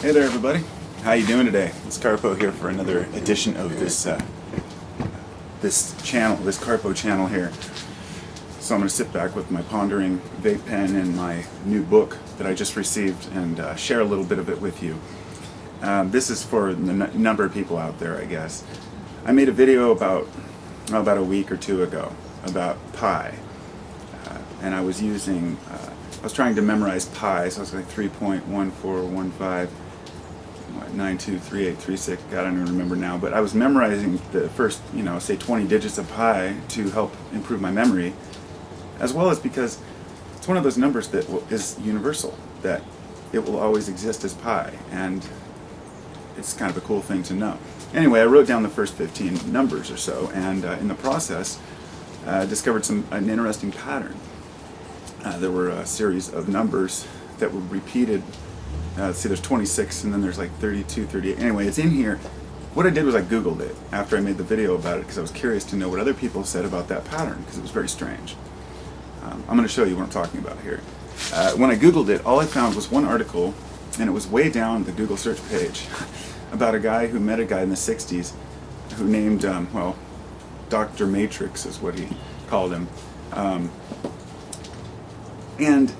Hey there, everybody. How you doing today? It's Carpo here for another edition of this channel, this Carpo channel here. So I'm going to sit back with my pondering vape pen and my new book that I just received and share a little bit of it with you. This is for the number of people out there, I guess. I made a video about a week or two ago about pi, and I was using. I was trying to memorize pi, so I was like 3.1415. 923836, God, I don't even remember now, but I was memorizing the first, say 20 digits of pi to help improve my memory, as well as because it's one of those numbers that is universal, that it will always exist as pi, and it's kind of a cool thing to know. Anyway, I wrote down the first 15 numbers or so, and in the process, discovered an interesting pattern. There were a series of numbers that were repeated. See, there's 26, and then there's like 32, 38. Anyway, it's in here. What I did was I Googled it after I made the video about it because I was curious to know what other people said about that pattern because it was very strange. I'm going to show you what I'm talking about here. When I Googled it, all I found was one article, and it was way down the Google search page, about a guy who met a guy in the 60s who named, Dr. Matrix is what he called him. And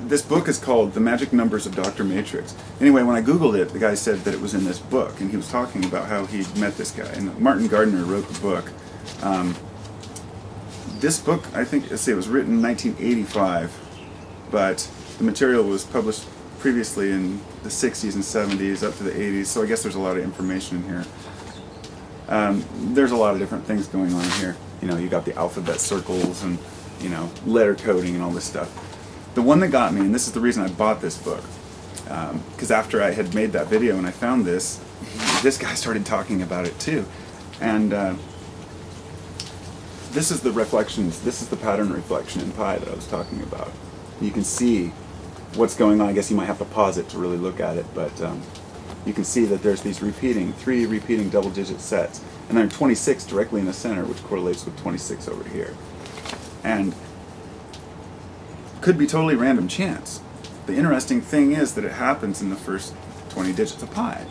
this book is called The Magic Numbers of Dr. Matrix. Anyway, when I Googled it, the guy said that it was in this book, and he was talking about how he met this guy. And Martin Gardner wrote the book. This book, I think, it was written in 1985, but the material was published previously in the 60s and 70s up to the 80s, so I guess there's a lot of information in here. There's a lot of different things going on here. You got the alphabet circles and, letter coding and all this stuff. The one that got me, and this is the reason I bought this book, because after I had made that video and I found this guy started talking about it too. And this is the reflections, this is the pattern reflection in pi that I was talking about. You can see what's going on. I guess you might have to pause it to really look at it, but you can see that there's these three repeating double-digit sets, and then 26 directly in the center, which correlates with 26 over here. And could be totally random chance. The interesting thing is that it happens in the first 20 digits of pi.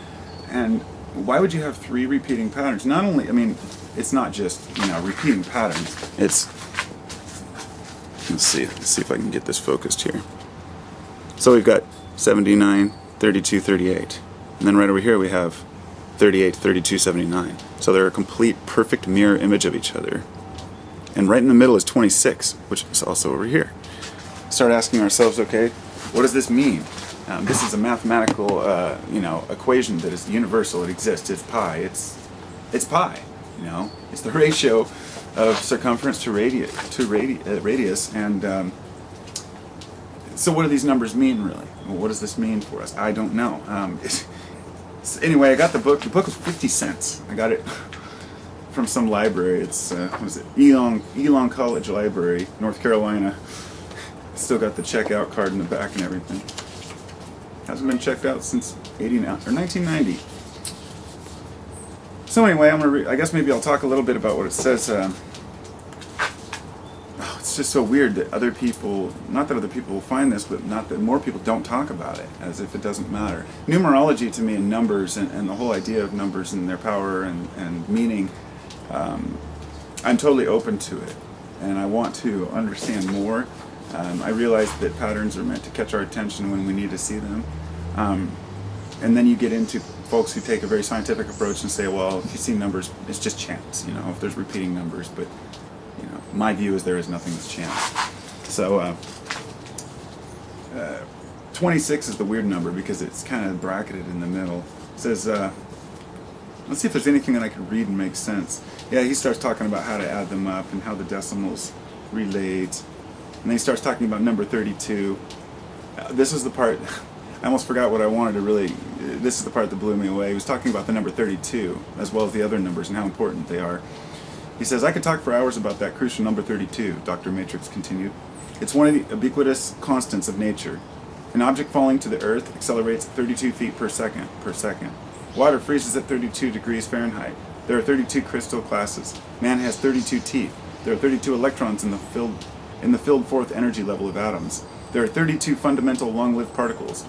And why would you have three repeating patterns? Not only, it's not just, repeating patterns. It's, let's see if I can get this focused here. So we've got 79, 32, 38. And then right over here we have 38, 32, 79. So they're a complete perfect mirror image of each other. And right in the middle is 26, which is also over here. Start asking ourselves, okay, what does this mean? This is a mathematical, equation that is universal. It exists. It's pi. It's pi. It's the ratio of circumference to radius. And so, what do these numbers mean, really? Well, what does this mean for us? I don't know. Anyway, I got the book. The book was 50 cents. I got it from some library. It's what is it? Elon College Library, North Carolina. Still got the checkout card in the back and everything. Hasn't been checked out since 1990. So anyway, I guess maybe I'll talk a little bit about what it says. It's just so weird that other people, not that other people will find this, but not that more people don't talk about it, as if it doesn't matter. Numerology to me and numbers and the whole idea of numbers and their power and meaning, I'm totally open to it. And I want to understand more. I realize that patterns are meant to catch our attention when we need to see them. And then you get into folks who take a very scientific approach and say, well, if you see numbers, it's just chance, if there's repeating numbers. But, my view is there is nothing that's chance. So, 26 is the weird number because it's kind of bracketed in the middle. It says, let's see if there's anything that I could read and make sense. Yeah, he starts talking about how to add them up and how the decimals relate. And then he starts talking about number 32. This is the part, I almost forgot what I wanted to really, this is the part that blew me away. He was talking about the number 32, as well as the other numbers and how important they are. He says, I could talk for hours about that crucial number 32, Dr. Matrix continued. It's one of the ubiquitous constants of nature. An object falling to the earth accelerates at 32 feet per second. Water freezes at 32 degrees Fahrenheit. There are 32 crystal classes. Man has 32 teeth. There are 32 electrons in the filled fourth energy level of atoms. There are 32 fundamental long-lived particles.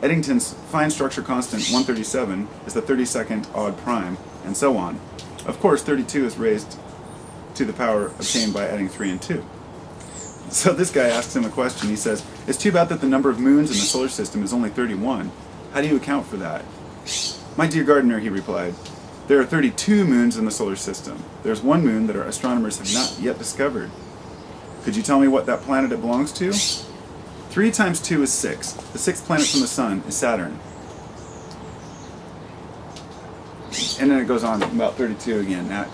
Eddington's fine structure constant 137 is the 32nd odd prime, and so on. Of course, 32 is raised to the power obtained by adding 3 and 2. So this guy asks him a question. He says, it's too bad that the number of moons in the solar system is only 31. How do you account for that? My dear gardener, he replied, there are 32 moons in the solar system. There's one moon that our astronomers have not yet discovered. Could you tell me what that planet it belongs to? 3 times 2 is 6. The 6th planet from the sun is Saturn. And then it goes on about 32 again. Now,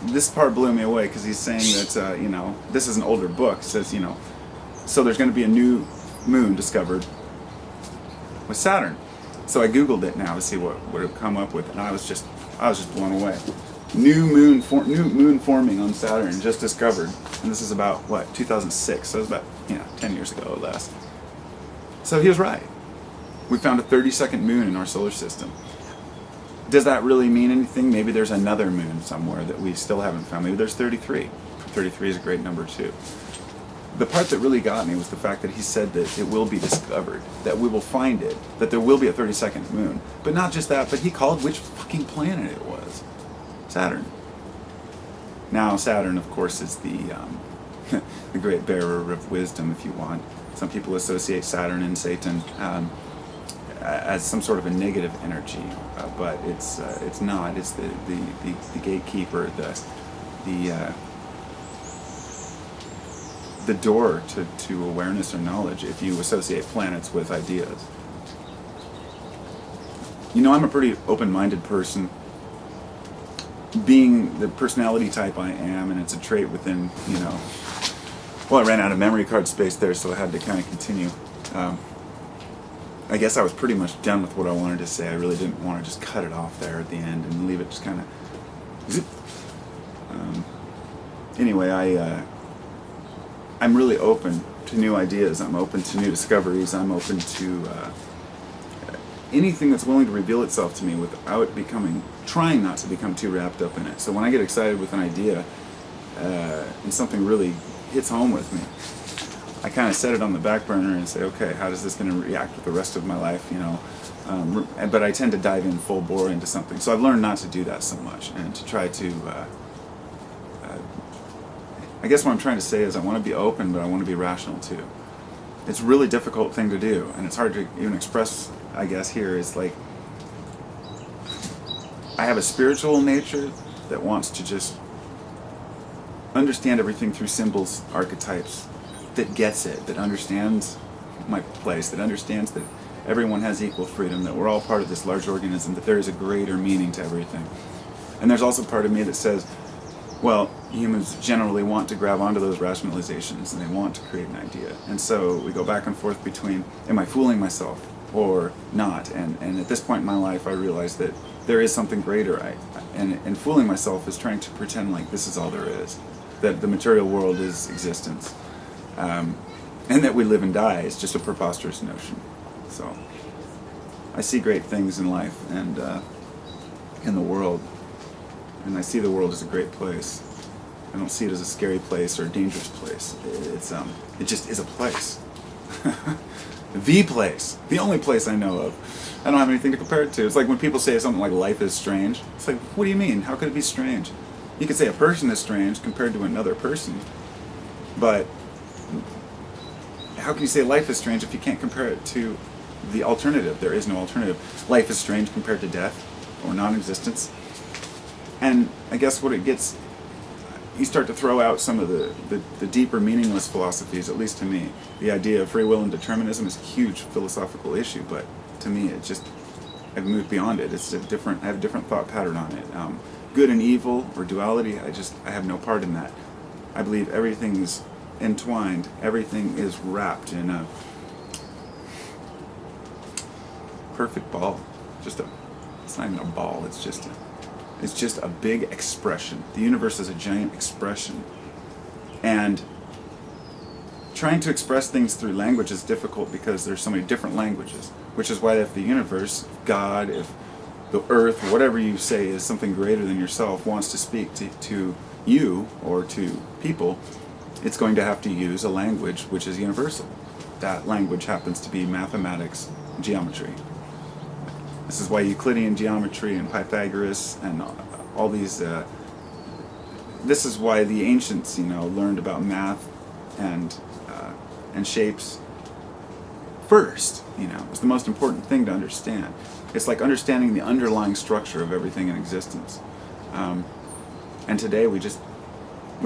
this part blew me away because he's saying that, this is an older book. It says, so there's going to be a new moon discovered with Saturn. So I Googled it now to see what would have come up with, and I was just blown away. New moon forming on Saturn just discovered, and this is about 2006. So it was about 10 years ago or less. So he was right. We found a 32nd moon in our solar system. Does that really mean anything? Maybe there's another moon somewhere that we still haven't found. Maybe there's 33. 33 is a great number too. The part that really got me was the fact that he said that it will be discovered, that we will find it, that there will be a 32nd moon. But not just that, but he called which fucking planet it was. Saturn. Now Saturn, of course, is the the great bearer of wisdom, if you want. Some people associate Saturn and Satan as some sort of a negative energy, but it's not. It's the gatekeeper, the door to awareness or knowledge, if you associate planets with ideas. I'm a pretty open-minded person. Being the personality type I am, and it's a trait within, I ran out of memory card space there, so I had to kind of continue. I guess I was pretty much done with what I wanted to say. I really didn't want to just cut it off there at the end and leave it just kind of zip. Anyway, I'm really open to new ideas. I'm open to new discoveries. I'm open to anything that's willing to reveal itself to me without trying not to become too wrapped up in it. So when I get excited with an idea and something really hits home with me, I kind of set it on the back burner and say, okay, how is this going to react with the rest of my life, but I tend to dive in full bore into something. So I've learned not to do that so much, and to try to, I guess what I'm trying to say is I want to be open, but I want to be rational too. It's a really difficult thing to do, and it's hard to even express, I guess, here. It's like, I have a spiritual nature that wants to just understand everything through symbols, archetypes, that gets it, that understands my place, that understands that everyone has equal freedom, that we're all part of this large organism, that there is a greater meaning to everything. And there's also part of me that says, well, humans generally want to grab onto those rationalizations and they want to create an idea. And so we go back and forth between, am I fooling myself or not? And at this point in my life, I realize that there is something greater. And fooling myself is trying to pretend like this is all there is, that the material world is existence. And that we live and die is just a preposterous notion. So I see great things in life and in the world, and I see the world as a great place. I don't see it as a scary place or a dangerous place. It just is a place. The place, the only place I know of. I don't have anything to compare it to. It's like when people say something like life is strange. It's like, what do you mean? How could it be strange? You could say a person is strange compared to another person, but how can you say life is strange if you can't compare it to the alternative? There is no alternative. Life is strange compared to death or non-existence. And I guess what it gets, you start to throw out some of the deeper meaningless philosophies, at least to me. The idea of free will and determinism is a huge philosophical issue, but to me I've moved beyond it. I have a different thought pattern on it. Good and evil or duality, I have no part in that. I believe everything is entwined, everything is wrapped in a perfect ball. It's not even a ball, it's just a big expression. The universe is a giant expression. And trying to express things through language is difficult because there's so many different languages, which is why if the universe, God, if the earth, whatever you say is something greater than yourself, wants to speak to you or to people, it's going to have to use a language which is universal. That language happens to be mathematics geometry. This is why Euclidean geometry and Pythagoras and all these. This is why the ancients, learned about math and shapes first. It was the most important thing to understand. It's like understanding the underlying structure of everything in existence. And today we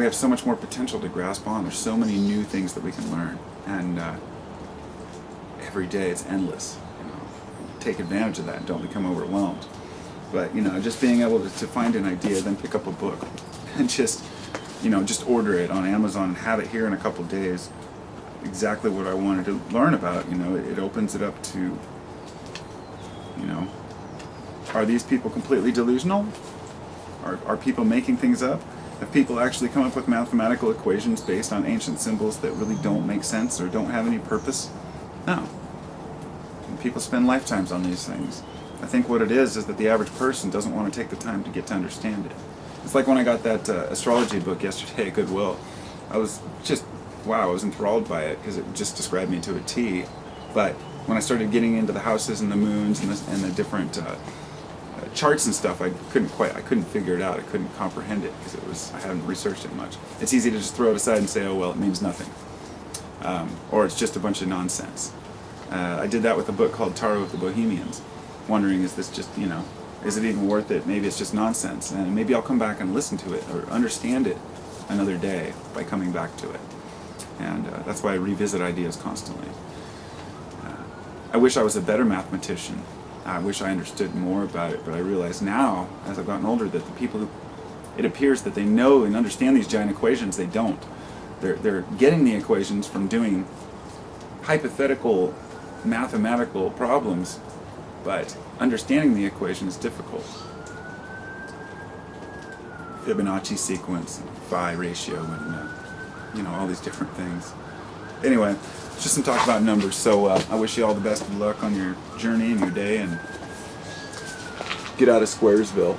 have so much more potential to grasp on. There's so many new things that we can learn, and every day it's endless. Take advantage of that and don't become overwhelmed. But just being able to find an idea, then pick up a book, and just order it on Amazon and have it here in a couple days. Exactly what I wanted to learn about. It opens it up to. Are these people completely delusional? Are people making things up? Have people actually come up with mathematical equations based on ancient symbols that really don't make sense or don't have any purpose? No. And people spend lifetimes on these things. I think what it is that the average person doesn't want to take the time to get to understand it. It's like when I got that astrology book yesterday at Goodwill. I was just, I was enthralled by it because it just described me to a T. But when I started getting into the houses and the moons and the different charts and stuff, I couldn't figure it out. I couldn't comprehend it because I hadn't researched it much. It's easy to just throw it aside and say, oh well, it means nothing, or it's just a bunch of nonsense. I did that with a book called Tarot of the Bohemians, wondering, is this just is it even worth it? Maybe it's just nonsense, and maybe I'll come back and listen to it or understand it another day by coming back to it. And that's why I revisit ideas constantly. I wish I was a better mathematician. I wish I understood more about it, but I realize now, as I've gotten older, that the people who, it appears that they know and understand these giant equations, they don't. They're getting the equations from doing hypothetical mathematical problems, but understanding the equation is difficult. Fibonacci sequence, phi ratio, and all these different things. Anyway, just some talk about numbers. So I wish you all the best of luck on your journey and your day, and get out of Squaresville.